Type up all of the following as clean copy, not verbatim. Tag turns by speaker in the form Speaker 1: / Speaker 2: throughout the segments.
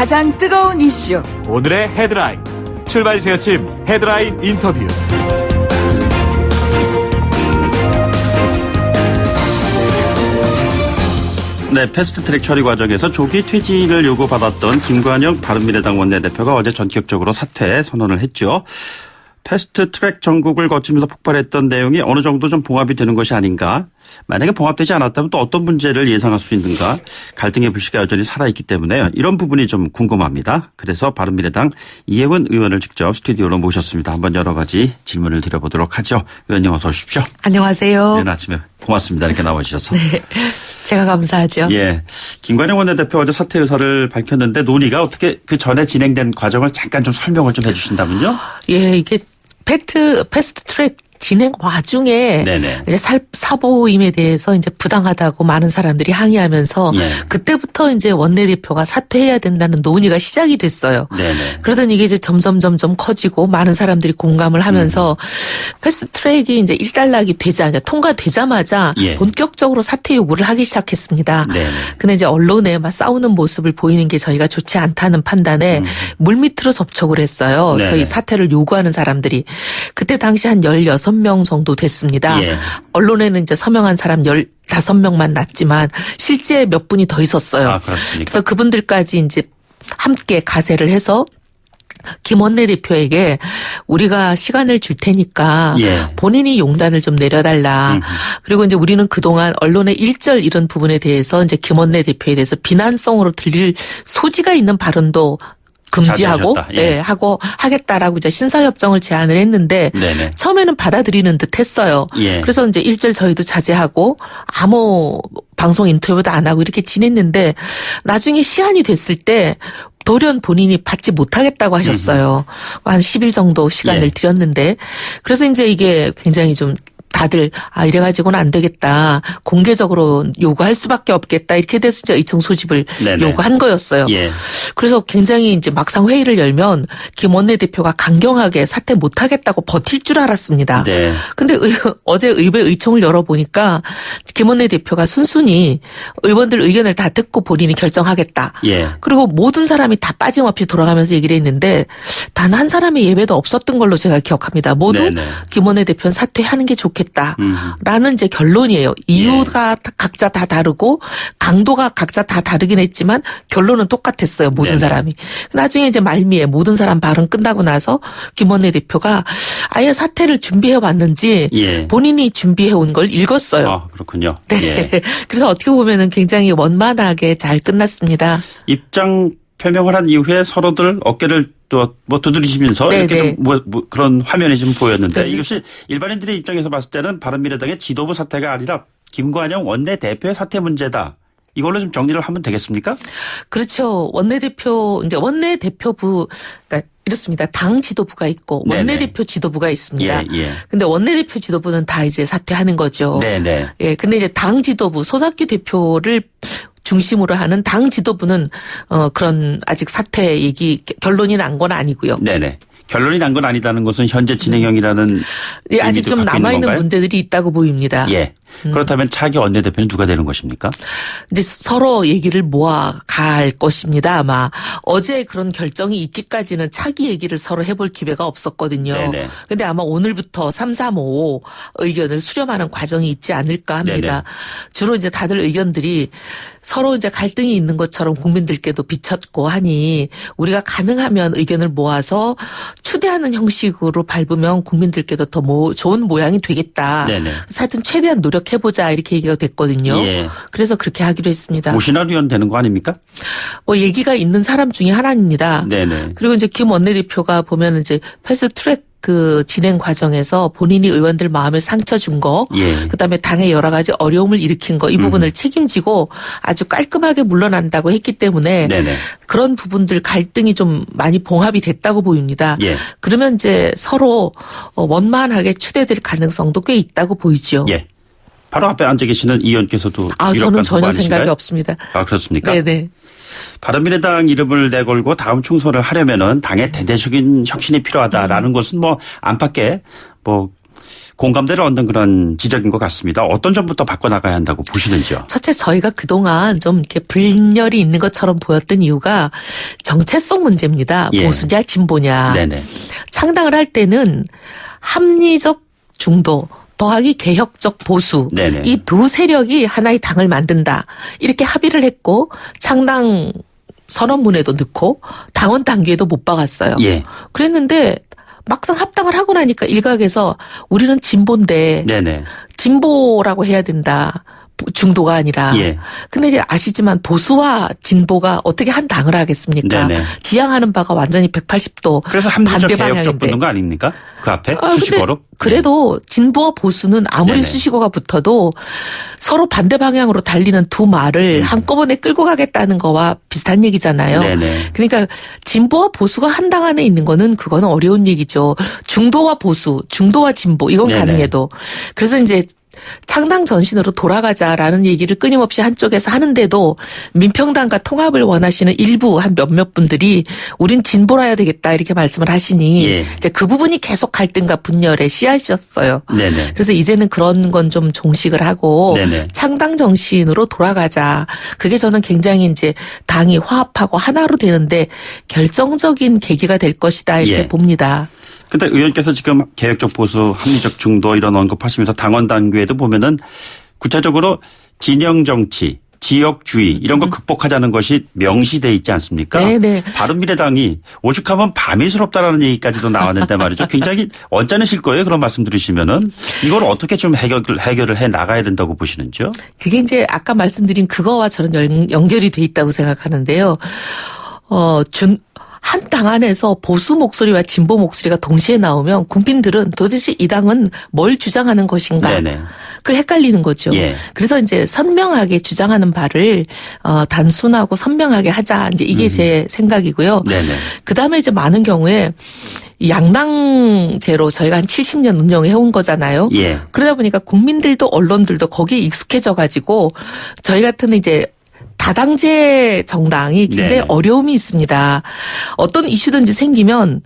Speaker 1: 가장 뜨거운 이슈.
Speaker 2: 오늘의 헤드라인. 출발 새아침 헤드라인 인터뷰.
Speaker 3: 네, 패스트트랙 처리 과정에서 조기 퇴진을 요구받았던 김관영 바른미래당 원내대표가 어제 전격적으로 사퇴 선언을 했죠. 패스트트랙 전국을 거치면서 폭발했던 내용이 어느 정도 좀 봉합이 되는 것이 아닌가. 만약에 봉합되지 않았다면 또 어떤 문제를 예상할 수 있는가. 갈등의 불씨가 여전히 살아있기 때문에 이런 부분이 좀 궁금합니다. 그래서 바른미래당 이혜원 의원을 직접 스튜디오로 모셨습니다. 한번 여러 가지 질문을 드려보도록 하죠. 의원님 어서 오십시오.
Speaker 4: 안녕하세요.
Speaker 3: 네, 아침에 고맙습니다. 이렇게 나와주셔서.
Speaker 4: 네, 제가 감사하죠.
Speaker 3: 예, 김관영 원내대표 어제 사퇴 의사를 밝혔는데 논의가 어떻게 그 전에 진행된 과정을 잠깐 좀 설명을 좀 해 주신다면요.
Speaker 4: 예, 이게 패스트트랙 진행 와중에
Speaker 3: 네네.
Speaker 4: 이제 사보임에 대해서 이제 부당하다고 많은 사람들이 항의하면서
Speaker 3: 예.
Speaker 4: 그때부터 이제 원내대표가 사퇴해야 된다는 논의가 시작이 됐어요.
Speaker 3: 네네.
Speaker 4: 그러던 이게 이제 점점 커지고 많은 사람들이 공감을 하면서 패스트트랙이 이제 일단락이 통과되자마자
Speaker 3: 예.
Speaker 4: 본격적으로 사퇴 요구를 하기 시작했습니다.
Speaker 3: 네네.
Speaker 4: 근데 이제 언론에 막 싸우는 모습을 보이는 게 저희가 좋지 않다는 판단에 물밑으로 접촉을 했어요.
Speaker 3: 네네.
Speaker 4: 저희 사퇴를 요구하는 사람들이. 그때 당시 한 16명 정도 됐습니다.
Speaker 3: 예.
Speaker 4: 언론에는 이제 서명한 사람 15명만 났지만 실제 몇 분이 더 있었어요.
Speaker 3: 아, 그렇습니까?
Speaker 4: 그래서 그분들까지 이제 함께 가세를 해서 김 원내대표에게 우리가 시간을 줄 테니까
Speaker 3: 예.
Speaker 4: 본인이 용단을 좀 내려달라. 그리고 이제 우리는 그동안 언론의 일절 이런 부분에 대해서 이제 김 원내대표에 대해서 비난성으로 들릴 소지가 있는 발언도 금지하고
Speaker 3: 자제하셨다. 예.
Speaker 4: 하고 하겠다라고 이제 신사협정을 제안을 했는데
Speaker 3: 네네.
Speaker 4: 처음에는 받아들이는 듯 했어요.
Speaker 3: 예.
Speaker 4: 그래서 이제 일절 저희도 자제하고 아무 방송 인터뷰도 안 하고 이렇게 지냈는데 나중에 시한이 됐을 때 돌연 본인이 받지 못하겠다고 하셨어요. 한 10일 정도 시간을
Speaker 3: 예.
Speaker 4: 드렸는데 그래서 이제 이게 굉장히 좀 다들 이래가지고는 안 되겠다. 공개적으로 요구할 수밖에 없겠다. 이렇게 돼서 이제 의총 소집을
Speaker 3: 네네.
Speaker 4: 요구한 거였어요.
Speaker 3: 예.
Speaker 4: 그래서 굉장히 이제 막상 회의를 열면 김 원내대표가 강경하게 사퇴 못하겠다고 버틸 줄 알았습니다.
Speaker 3: 네.
Speaker 4: 근데 어제 의회 의총을 열어보니까 김 원내대표가 순순히 의원들 의견을 다 듣고 본인이 결정하겠다.
Speaker 3: 예.
Speaker 4: 그리고 모든 사람이 다 빠짐없이 돌아가면서 얘기를 했는데 단 한 사람의 예배도 없었던 걸로 제가 기억합니다. 모두
Speaker 3: 네네.
Speaker 4: 김 원내대표는 사퇴하는 게 좋겠다라는 이제 결론이에요. 이유가 각자 다 다르고 강도가 각자 다 다르긴 했지만 결론은 똑같았어요. 모든
Speaker 3: 네네.
Speaker 4: 사람이. 나중에 이제 말미에 모든 사람 발언 끝나고 나서 김 원내대표가 아예 사퇴를 준비해 왔는지
Speaker 3: 예.
Speaker 4: 본인이 준비해 온 걸 읽었어요.
Speaker 3: 아, 그렇군요.
Speaker 4: 네.
Speaker 3: 예.
Speaker 4: 그래서 어떻게 보면은 굉장히 원만하게 잘 끝났습니다.
Speaker 3: 입장 표명을 한 이후에 서로들 어깨를 또 뭐 두드리시면서
Speaker 4: 네네.
Speaker 3: 이렇게 좀 뭐 그런 화면이 좀 보였는데
Speaker 4: 네.
Speaker 3: 이것이 일반인들의 입장에서 봤을 때는 바른미래당의 지도부 사퇴가 아니라 김관영 원내대표의 사퇴 문제다. 이걸로 좀 정리를 하면 되겠습니까?
Speaker 4: 그렇죠. 원내대표부, 그러니까 이렇습니다. 당 지도부가 있고
Speaker 3: 네네.
Speaker 4: 원내대표 지도부가 있습니다.
Speaker 3: 예, 예.
Speaker 4: 근데 원내대표 지도부는 다 이제 사퇴하는 거죠.
Speaker 3: 네네.
Speaker 4: 예. 근데 이제 당 지도부, 손학규 대표를 중심으로 하는 당 지도부는 그런 아직 사퇴 얘기 결론이 난 건 아니고요.
Speaker 3: 네네. 결론이 난 건 아니다는 것은 현재 진행형이라는
Speaker 4: 예, 아직
Speaker 3: 의미도
Speaker 4: 좀
Speaker 3: 갖고 있는
Speaker 4: 남아있는
Speaker 3: 건가요?
Speaker 4: 문제들이 있다고 보입니다.
Speaker 3: 예. 그렇다면 차기 원내대표는 누가 되는 것입니까?
Speaker 4: 이제 서로 얘기를 모아갈 것입니다. 아마 어제 그런 결정이 있기까지는 차기 얘기를 서로 해볼 기회가 없었거든요.
Speaker 3: 네네.
Speaker 4: 근데 아마 오늘부터 335 의견을 수렴하는 과정이 있지 않을까 합니다.
Speaker 3: 네네.
Speaker 4: 주로 이제 다들 의견들이 서로 이제 갈등이 있는 것처럼 국민들께도 비쳤고 하니 우리가 가능하면 의견을 모아서 추대하는 형식으로 밟으면 국민들께도 더 좋은 모양이 되겠다.
Speaker 3: 네네.
Speaker 4: 그래서 하여튼 최대한 노력해보자 이렇게 얘기가 됐거든요.
Speaker 3: 예.
Speaker 4: 그래서 그렇게 하기로 했습니다.
Speaker 3: 오신환 의원 되는 거 아닙니까?
Speaker 4: 뭐 얘기가 있는 사람 중에 하나입니다.
Speaker 3: 네네.
Speaker 4: 그리고 이제 김 원내대표가 보면 이제 패스트트랙 그 진행 과정에서 본인이 의원들 마음에 상처 준 거,
Speaker 3: 예.
Speaker 4: 그다음에 당에 여러 가지 어려움을 일으킨 거 이 부분을 책임지고 아주 깔끔하게 물러난다고 했기 때문에
Speaker 3: 네네.
Speaker 4: 그런 부분들 갈등이 좀 많이 봉합이 됐다고 보입니다.
Speaker 3: 예.
Speaker 4: 그러면 이제 서로 원만하게 추대될 가능성도 꽤 있다고 보이죠.
Speaker 3: 예. 바로 앞에 앉아 계시는 이 의원께서도
Speaker 4: 저는 전혀 생각이
Speaker 3: 아니신가요?
Speaker 4: 없습니다.
Speaker 3: 아, 그렇습니까?
Speaker 4: 네네.
Speaker 3: 바른미래당 이름을 내걸고 다음 총선을 하려면은 당의 대대적인 혁신이 필요하다라는 것은 뭐 안팎에 뭐 공감대를 얻는 그런 지적인 것 같습니다. 어떤 점부터 바꿔나가야 한다고 보시는지요?
Speaker 4: 첫째, 저희가 그동안 좀 이렇게 분열이 있는 것처럼 보였던 이유가 정체성 문제입니다.
Speaker 3: 예.
Speaker 4: 보수냐 진보냐.
Speaker 3: 네네.
Speaker 4: 창당을 할 때는 합리적 중도 더하기 개혁적 보수
Speaker 3: 네네.
Speaker 4: 이 두 세력이 하나의 당을 만든다. 이렇게 합의를 했고 창당 선언문에도 넣고 당원 단계에도 못 박았어요.
Speaker 3: 예.
Speaker 4: 그랬는데 막상 합당을 하고 나니까 일각에서 우리는 진보인데
Speaker 3: 네네.
Speaker 4: 진보라고 해야 된다. 중도가 아니라.
Speaker 3: 예.
Speaker 4: 근데 이제 아시지만 보수와 진보가 어떻게 한 당을 하겠습니까?
Speaker 3: 네네.
Speaker 4: 지향하는 바가 완전히 180도
Speaker 3: 그래서 합리적
Speaker 4: 반대
Speaker 3: 개혁적
Speaker 4: 방향인데.
Speaker 3: 붙는 거 아닙니까? 그 앞에
Speaker 4: 근데
Speaker 3: 수식어로.
Speaker 4: 그래도 진보와 보수는 아무리
Speaker 3: 네네.
Speaker 4: 수식어가 붙어도 서로 반대 방향으로 달리는 두 말을 한꺼번에 끌고 가겠다는 거와 비슷한 얘기잖아요.
Speaker 3: 네네.
Speaker 4: 그러니까 진보와 보수가 한 당 안에 있는 거는 그거는 어려운 얘기죠. 중도와 보수, 중도와 진보 이건
Speaker 3: 네네.
Speaker 4: 가능해도. 그래서 이제 창당 전신으로 돌아가자라는 얘기를 끊임없이 한쪽에서 하는데도 민평당과 통합을 원하시는 일부 한 몇몇 분들이 우린 진보라야 되겠다 이렇게 말씀을 하시니
Speaker 3: 예.
Speaker 4: 이제 그 부분이 계속 갈등과 분열의 씨앗이었어요.
Speaker 3: 네네.
Speaker 4: 그래서 이제는 그런 건 좀 종식을 하고
Speaker 3: 네네.
Speaker 4: 창당 정신으로 돌아가자. 그게 저는 굉장히 이제 당이 화합하고 하나로 되는데 결정적인 계기가 될 것이다 이렇게
Speaker 3: 예.
Speaker 4: 봅니다.
Speaker 3: 근데 의원께서 지금 개혁적 보수, 합리적 중도 이런 언급하시면서 당원 단계에도 보면은 구체적으로 진영 정치, 지역주의 이런 거 극복하자는 것이 명시돼 있지 않습니까?
Speaker 4: 네네.
Speaker 3: 바른미래당이 오죽하면 밤이스럽다라는 얘기까지도 나왔는데 말이죠. 굉장히 언짢으실 거예요. 그런 말씀 들으시면은 이걸 어떻게 좀 해결을 해 나가야 된다고 보시는지요?
Speaker 4: 그게 이제 아까 말씀드린 그거와 저는 연결이 돼 있다고 생각하는데요. 한 당 안에서 보수 목소리와 진보 목소리가 동시에 나오면 국민들은 도대체 이 당은 뭘 주장하는 것인가?
Speaker 3: 네네.
Speaker 4: 그걸 헷갈리는 거죠.
Speaker 3: 예.
Speaker 4: 그래서 이제 선명하게 주장하는 바를 단순하고 선명하게 하자. 이제 이게 제 생각이고요.
Speaker 3: 네네.
Speaker 4: 그다음에 이제 많은 경우에 양당제로 저희가 한 70년 운영해 온 거잖아요.
Speaker 3: 예.
Speaker 4: 그러다 보니까 국민들도 언론들도 거기에 익숙해져 가지고 저희 같은 이제 다당제 정당이 굉장히
Speaker 3: 네.
Speaker 4: 어려움이 있습니다. 어떤 이슈든지 생기면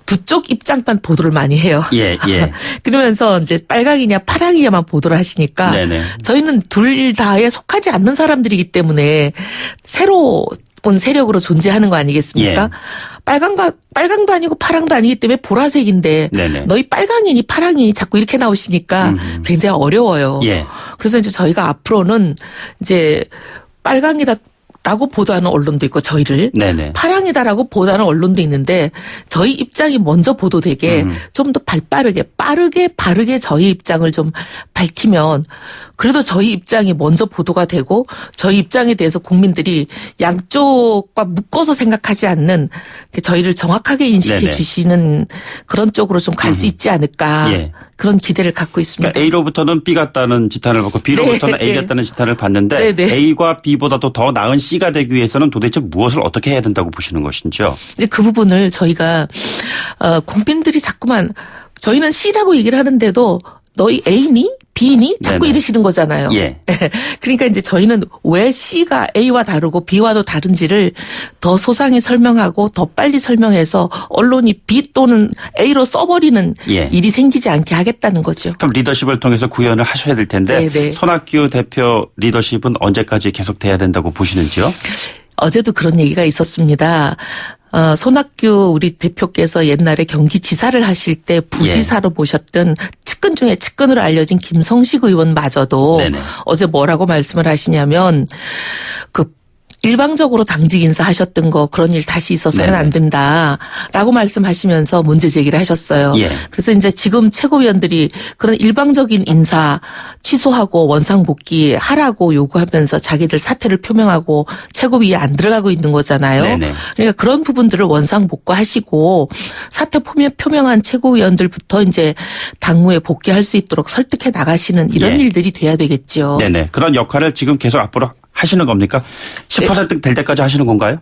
Speaker 4: 두 쪽 입장만 보도를 많이 해요.
Speaker 3: 예, 예.
Speaker 4: 그러면서 이제 빨강이냐 파랑이냐만 보도를 하시니까
Speaker 3: 네네.
Speaker 4: 저희는 둘 다에 속하지 않는 사람들이기 때문에 새로운 세력으로 존재하는 거 아니겠습니까?
Speaker 3: 예.
Speaker 4: 빨강도 아니고 파랑도 아니기 때문에 보라색인데
Speaker 3: 네네.
Speaker 4: 너희 빨강이니 파랑이니 자꾸 이렇게 나오시니까 굉장히 어려워요.
Speaker 3: 예.
Speaker 4: 그래서 이제 저희가 앞으로는 이제 빨강이다라고 보도하는 언론도 있고 저희를
Speaker 3: 네네.
Speaker 4: 파랑이다라고 보도하는 언론도 있는데 저희 입장이 먼저 보도되게 좀 더 바르게 저희 입장을 좀 밝히면 그래도 저희 입장이 먼저 보도가 되고 저희 입장에 대해서 국민들이 양쪽과 묶어서 생각하지 않는 저희를 정확하게 인식해
Speaker 3: 네네.
Speaker 4: 주시는 그런 쪽으로 좀 갈 수 있지 않을까
Speaker 3: 예.
Speaker 4: 그런 기대를 갖고 있습니다.
Speaker 3: 그러니까 A로부터는 B 같다는 지탄을 받고 B로부터는
Speaker 4: 네.
Speaker 3: A 같다는 지탄을 받는데
Speaker 4: 네, 네.
Speaker 3: A과 B보다도 더 나은 C가 되기 위해서는 도대체 무엇을 어떻게 해야 된다고 보시는 것인지요?
Speaker 4: 이제 그 부분을 저희가 국민들이 자꾸만 저희는 C라고 얘기를 하는데도 너희 A니? B니? 자꾸
Speaker 3: 네네.
Speaker 4: 이러시는 거잖아요.
Speaker 3: 예.
Speaker 4: 그러니까 이제 저희는 왜 C가 A와 다르고 B와도 다른지를 더 소상히 설명하고 더 빨리 설명해서 언론이 B 또는 A로 써버리는
Speaker 3: 예.
Speaker 4: 일이 생기지 않게 하겠다는 거죠.
Speaker 3: 그럼 리더십을 통해서 구현을 하셔야 될 텐데
Speaker 4: 네네.
Speaker 3: 손학규 대표 리더십은 언제까지 계속돼야 된다고 보시는지요?
Speaker 4: 어제도 그런 얘기가 있었습니다. 손학규 우리 대표께서 옛날에 경기지사를 하실 때 부지사로 모셨던 측근 중에 측근으로 알려진 김성식 의원마저도
Speaker 3: 네네.
Speaker 4: 어제 뭐라고 말씀을 하시냐면 그 일방적으로 당직 인사하셨던 거 그런 일 다시 있어서는
Speaker 3: 네네.
Speaker 4: 안 된다라고 말씀하시면서 문제 제기를 하셨어요.
Speaker 3: 예.
Speaker 4: 그래서 이제 지금 최고위원들이 그런 일방적인 인사 취소하고 원상복귀 하라고 요구하면서 자기들 사퇴를 표명하고 최고위에 안 들어가고 있는 거잖아요.
Speaker 3: 네네.
Speaker 4: 그러니까 그런 부분들을 원상복구하시고 사퇴 표명한 최고위원들부터 이제 당무에 복귀할 수 있도록 설득해 나가시는 이런
Speaker 3: 예.
Speaker 4: 일들이 돼야 되겠죠.
Speaker 3: 네네. 그런 역할을 지금 계속 앞으로 하시는 겁니까? 10% 될 때까지 하시는 건가요?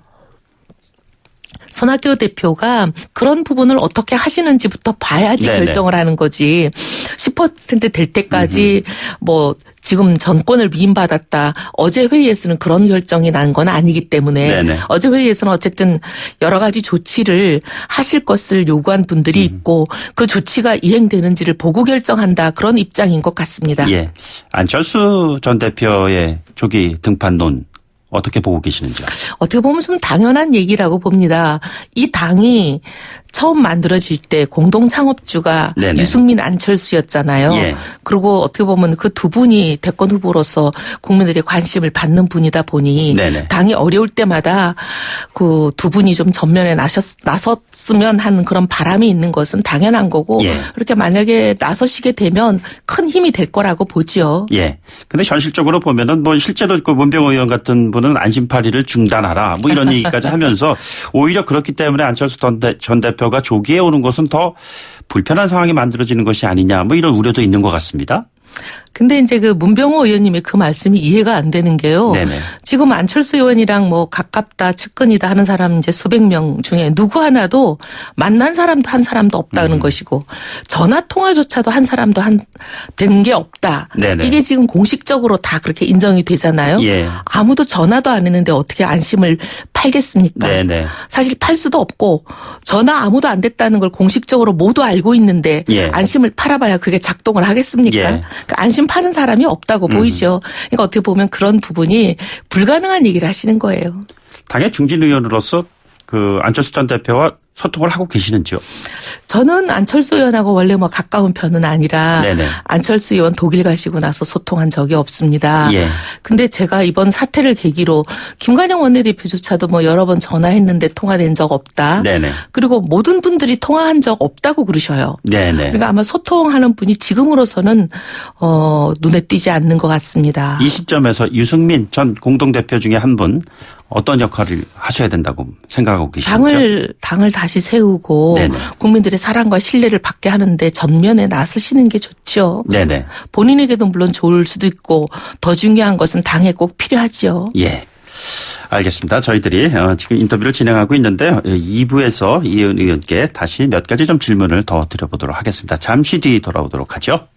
Speaker 4: 손학규 대표가 그런 부분을 어떻게 하시는지부터 봐야지
Speaker 3: 네네.
Speaker 4: 결정을 하는 거지. 10%될 때까지 뭐 지금 전권을 위임받았다. 어제 회의에서는 그런 결정이 난 건 아니기 때문에
Speaker 3: 네네.
Speaker 4: 어제 회의에서는 어쨌든 여러 가지 조치를 하실 것을 요구한 분들이 있고 그 조치가 이행되는지를 보고 결정한다. 그런 입장인 것 같습니다.
Speaker 3: 예. 안철수 전 대표의 조기 등판론 어떻게 보고 계시는지요?
Speaker 4: 어떻게 보면 좀 당연한 얘기라고 봅니다. 이 당이 처음 만들어질 때 공동 창업주가
Speaker 3: 네네.
Speaker 4: 유승민 안철수였잖아요.
Speaker 3: 예.
Speaker 4: 그리고 어떻게 보면 그 두 분이 대권 후보로서 국민들의 관심을 받는 분이다 보니
Speaker 3: 네네.
Speaker 4: 당이 어려울 때마다 그 두 분이 좀 전면에 나섰으면 하는 그런 바람이 있는 것은 당연한 거고
Speaker 3: 예.
Speaker 4: 그렇게 만약에 나서시게 되면 큰 힘이 될 거라고 보지요.
Speaker 3: 예. 근데 현실적으로 보면은 뭐 실제로 그 문병호 의원 같은 분은 안심파리를 중단하라 뭐 이런 얘기까지 하면서 오히려 그렇기 때문에 안철수 전 대표가 조기에 오는 것은 더 불편한 상황이 만들어지는 것이 아니냐 뭐 이런 우려도 있는 것 같습니다.
Speaker 4: 근데 이제 그 문병호 의원님의 그 말씀이 이해가 안 되는 게요.
Speaker 3: 네네.
Speaker 4: 지금 안철수 의원이랑 뭐 가깝다, 측근이다 하는 사람 이제 수백 명 중에 누구 하나도 만난 사람도 한 사람도 없다는 것이고 전화 통화조차도 한 사람도 된 게 없다.
Speaker 3: 네네.
Speaker 4: 이게 지금 공식적으로 다 그렇게 인정이 되잖아요.
Speaker 3: 예.
Speaker 4: 아무도 전화도 안 했는데 어떻게 안심을 팔겠습니까?
Speaker 3: 네네.
Speaker 4: 사실 팔 수도 없고 전화 아무도 안 됐다는 걸 공식적으로 모두 알고 있는데
Speaker 3: 예.
Speaker 4: 안심을 팔아봐야 그게 작동을 하겠습니까?
Speaker 3: 예.
Speaker 4: 그러니까 안심 파는 사람이 없다고 보이죠. 그러니까 어떻게 보면 그런 부분이 불가능한 얘기를 하시는 거예요.
Speaker 3: 당의 중진 의원으로서 그 안철수 전 대표와 소통을 하고 계시는지요?
Speaker 4: 저는 안철수 의원하고 원래 뭐 가까운 편은 아니라
Speaker 3: 네네.
Speaker 4: 안철수 의원 독일 가시고 나서 소통한 적이 없습니다.
Speaker 3: 예.
Speaker 4: 근데 제가 이번 사태를 계기로 김관영 원내대표조차도 뭐 여러 번 전화했는데 통화된 적 없다.
Speaker 3: 네네.
Speaker 4: 그리고 모든 분들이 통화한 적 없다고 그러셔요.
Speaker 3: 네네.
Speaker 4: 그러니까 아마 소통하는 분이 지금으로서는 눈에 띄지 않는 것 같습니다.
Speaker 3: 이 시점에서 유승민 전 공동대표 중에 한 분 어떤 역할을 하셔야 된다고 생각하고 계시죠?
Speaker 4: 당을 다시 세우고
Speaker 3: 네네.
Speaker 4: 국민들의 사랑과 신뢰를 받게 하는데 전면에 나서시는 게 좋죠.
Speaker 3: 네네.
Speaker 4: 본인에게도 물론 좋을 수도 있고 더 중요한 것은 당에 꼭 필요하지요.
Speaker 3: 예. 알겠습니다. 저희들이 지금 인터뷰를 진행하고 있는데요. 2부에서 이은 의원께 다시 몇 가지 좀 질문을 더 드려보도록 하겠습니다. 잠시 뒤 돌아오도록 하죠.